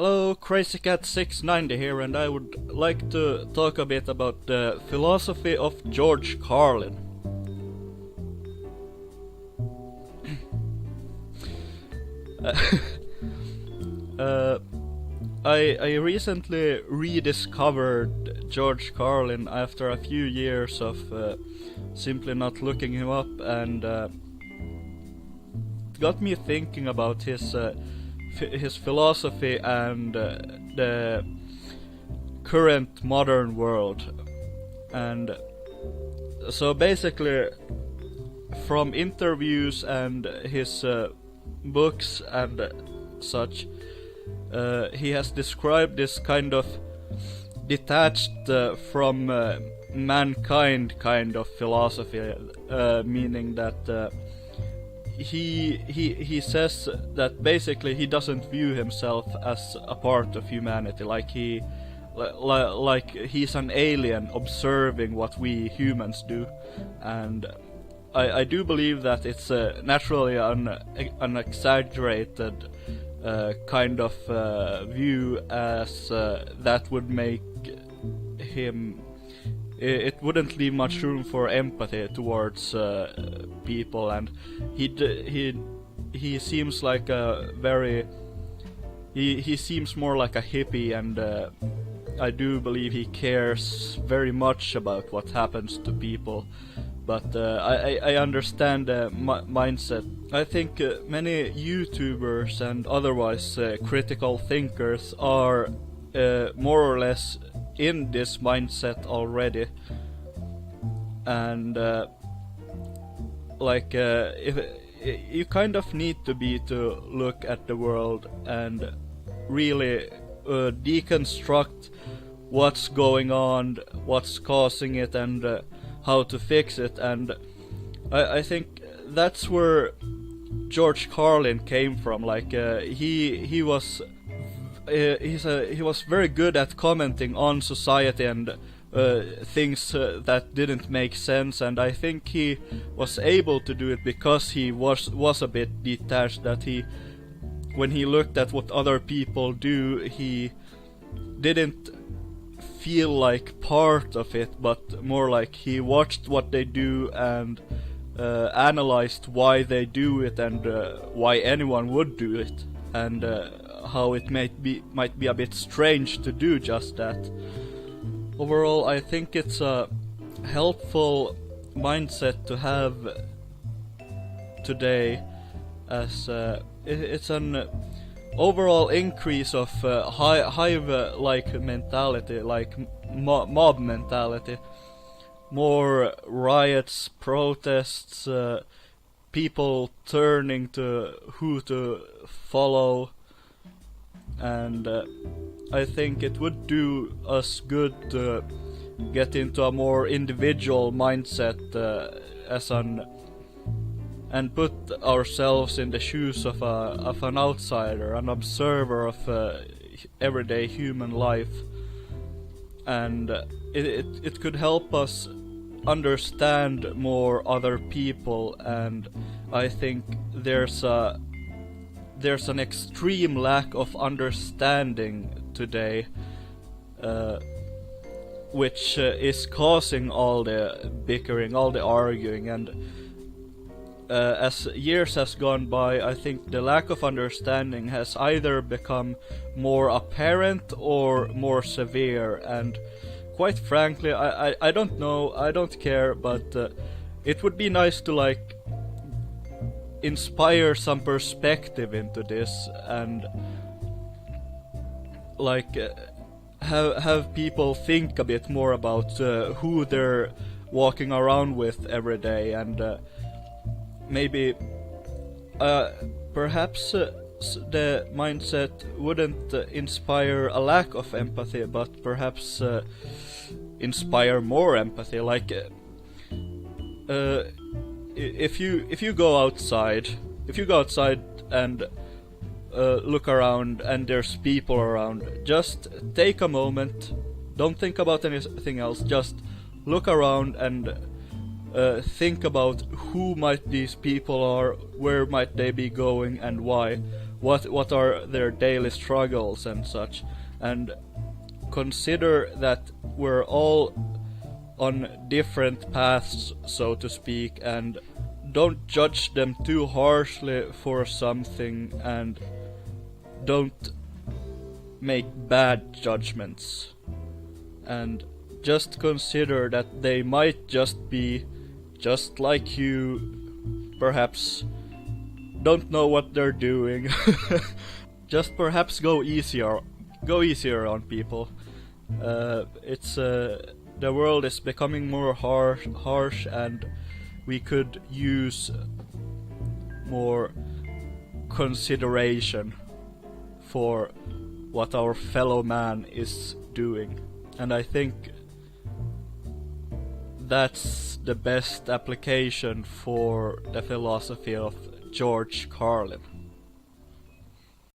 Hello, Crazy Cat 690 here, and I would like to talk a bit about the philosophy of George Carlin. I recently rediscovered George Carlin after a few years of simply not looking him up, and it got me thinking about his philosophy and the current modern world. And so basically, from interviews and his books and such, he has described this kind of detached from mankind kind of philosophy, meaning that he says that basically he doesn't view himself as a part of humanity, like he's an alien observing what we humans do. And I do believe that it's naturally an exaggerated kind of view, as that would make him, it wouldn't leave much room for empathy towards people, and he seems like a very he seems more like a hippie, and I do believe he cares very much about what happens to people. But I understand the mindset. I think many YouTubers and otherwise critical thinkers are more or less in this mindset already, and if you kind of need to look at the world and really deconstruct what's going on, what's causing it, and how to fix it. And I think that's where George Carlin came from. Like he was very good at commenting on society and things that didn't make sense, and I think he was able to do it because he was a bit detached, that when he looked at what other people do, he didn't feel like part of it, but more like he watched what they do and analyzed why they do it, and why anyone would do it, and how it might be a bit strange to do just that. Overall, I think it's a helpful mindset to have today, as it's an overall increase of hive-like mentality, like mob mentality, more riots, protests, people turning to who to follow, and I think it would do us good to get into a more individual mindset, and put ourselves in the shoes of an outsider, an observer of everyday human life, and it could help us understand more other people. And I think there's an extreme lack of understanding today, which is causing all the bickering, all the arguing, and as years has gone by, I think the lack of understanding has either become more apparent or more severe. And quite frankly, I don't know, I don't care, but it would be nice to inspire some perspective into this, and have people think a bit more about who they're walking around with every day, and maybe perhaps the mindset wouldn't inspire a lack of empathy, but perhaps inspire more empathy. Like if you go outside and look around and there's people around, just take a moment, don't think about anything else, just look around and think about who might these people are, where might they be going, and why. what are their daily struggles and such, and consider that we're all on different paths, so to speak, and don't judge them too harshly for something, and don't make bad judgments, and just consider that they might just be just like you, perhaps don't know what they're doing. Just perhaps go easier on people. It's the world is becoming more harsh, and we could use more consideration for what our fellow man is doing. And I think that's the best application for the philosophy of George Carlin.